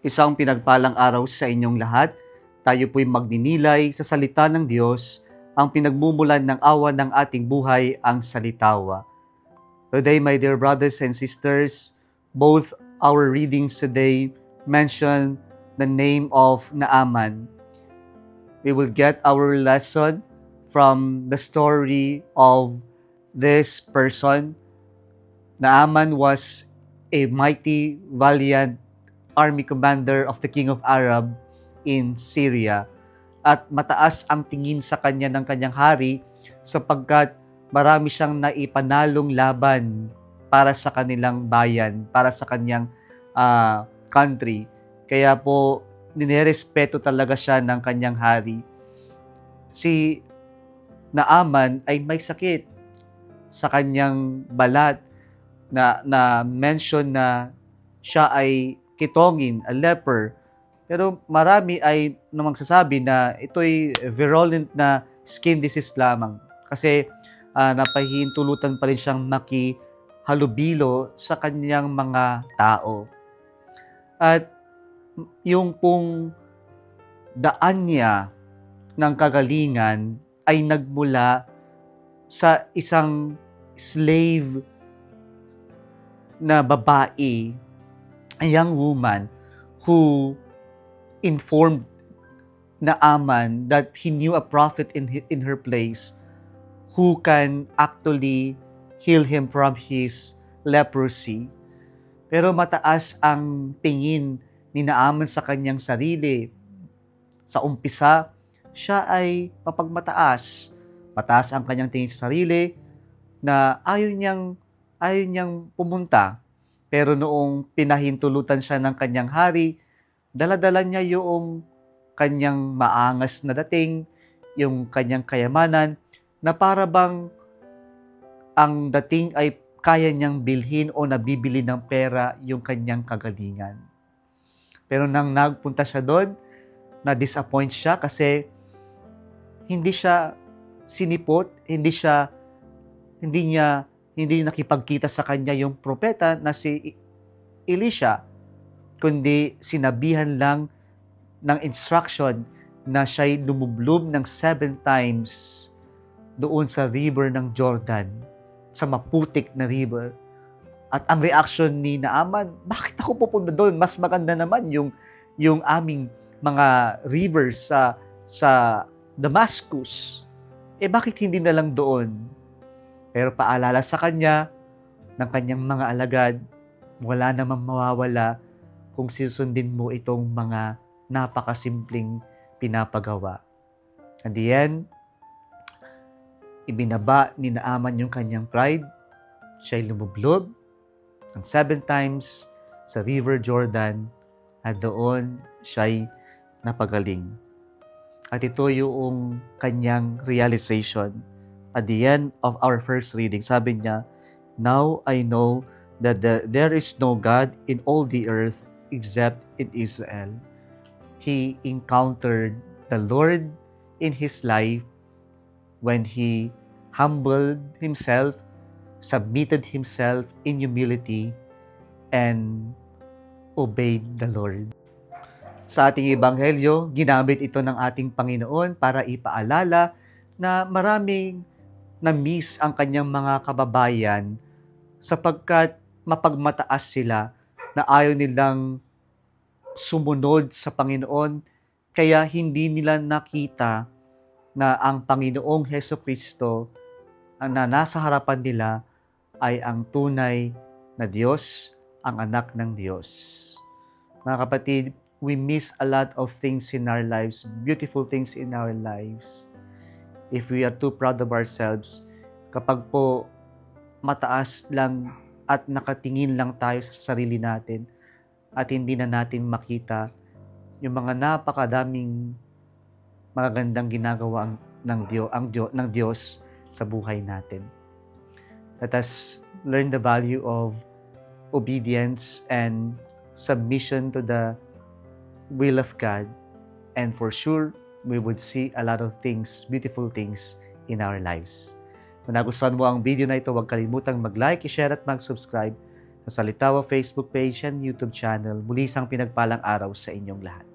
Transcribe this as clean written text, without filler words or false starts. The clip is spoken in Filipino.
Isang pinagpalang araw sa inyong lahat. Tayo po'y magninilay sa salita ng Diyos, ang pinagmumulan ng awa ng ating buhay, ang salitawa. Today, my dear brothers and sisters, both our readings today mention the name of Naaman. We will get our lesson from the story of this person. Naaman was a mighty, valiant army commander of the King of Arab in Syria, at mataas ang tingin sa kanya ng kanyang hari sapagkat marami siyang naipanalong laban para sa kanilang bayan, para sa kanyang country. Kaya po, ninerespeto talaga siya ng kanyang hari. Si Naaman ay may sakit sa kanyang balat na mention na siya ay kitongin, a leper. Pero marami ay magsasabi na ito'y virulent na skin disease lamang. Kasi napahihintulutan pa rin siyang makihalubilo sa kanyang mga tao. At yung pong daan niya ng kagalingan ay nagmula sa isang slave na babae, a young woman who informed Naaman that he knew a prophet in her place who can actually heal him from his leprosy. Pero mataas ang tingin ni Naaman sa kanyang sarili. Sa umpisa, siya ay mapagmataas. Mataas ang kanyang tingin sa sarili na ayaw niyang pumunta. Pero noong pinahintulutan siya ng kanyang hari, dala-dala niya yung kanyang maangas na dating, yung kanyang kayamanan, na para bang ang dating ay kaya niyang bilhin o nabibili ng pera yung kanyang kagalingan. Pero nang nagpunta siya doon, na-disappoint siya kasi hindi siya sinipot, hindi nakipagkita sa kanya yung propeta na si Elisha, kundi sinabihan lang ng instruction na siya'y lumublob ng 7 times doon sa river ng Jordan, sa maputik na river. At ang reaction ni Naaman, bakit ako pupunta doon? Mas maganda naman yung aming mga rivers sa Damascus. Bakit hindi na lang doon? Pero paalala sa kanya ng kanyang mga alagad, wala namang mawawala kung susundin mo itong mga napakasimpleng pinapagawa. At the end, ibinaba ni Naaman yung kanyang pride. Siya'y lumublob ng 7 times sa River Jordan at doon siya'y napagaling. At ito yung kanyang realization. At the end of our first reading, sabi niya, "Now I know that there is no God in all the earth except in Israel." He encountered the Lord in his life when he humbled himself, submitted himself in humility, and obeyed the Lord. Sa ating ebanghelyo, ginamit ito ng ating Panginoon para ipaalala na maraming na-miss ang kanyang mga kababayan sapagkat mapagmataas sila na ayaw nilang sumunod sa Panginoon, kaya hindi nila nakita na ang Panginoong Hesukristo na nasa harapan nila ay ang tunay na Diyos, ang anak ng Diyos. Mga kapatid, we miss a lot of things in our lives, beautiful things in our lives. If we are too proud of ourselves, kapag po mataas lang at nakatingin lang tayo sa sarili natin at hindi na natin makita yung mga napakadaming magagandang ginagawa ng Diyos sa buhay natin. Let us learn the value of obedience and submission to the will of God, and for sure, we would see a lot of things, beautiful things in our lives. Kung nagustuhan mo ang video na ito, huwag kalimutang mag-like, i-share at mag-subscribe sa Salitawa Facebook page and YouTube channel. Muli isang pinagpalang araw sa inyong lahat.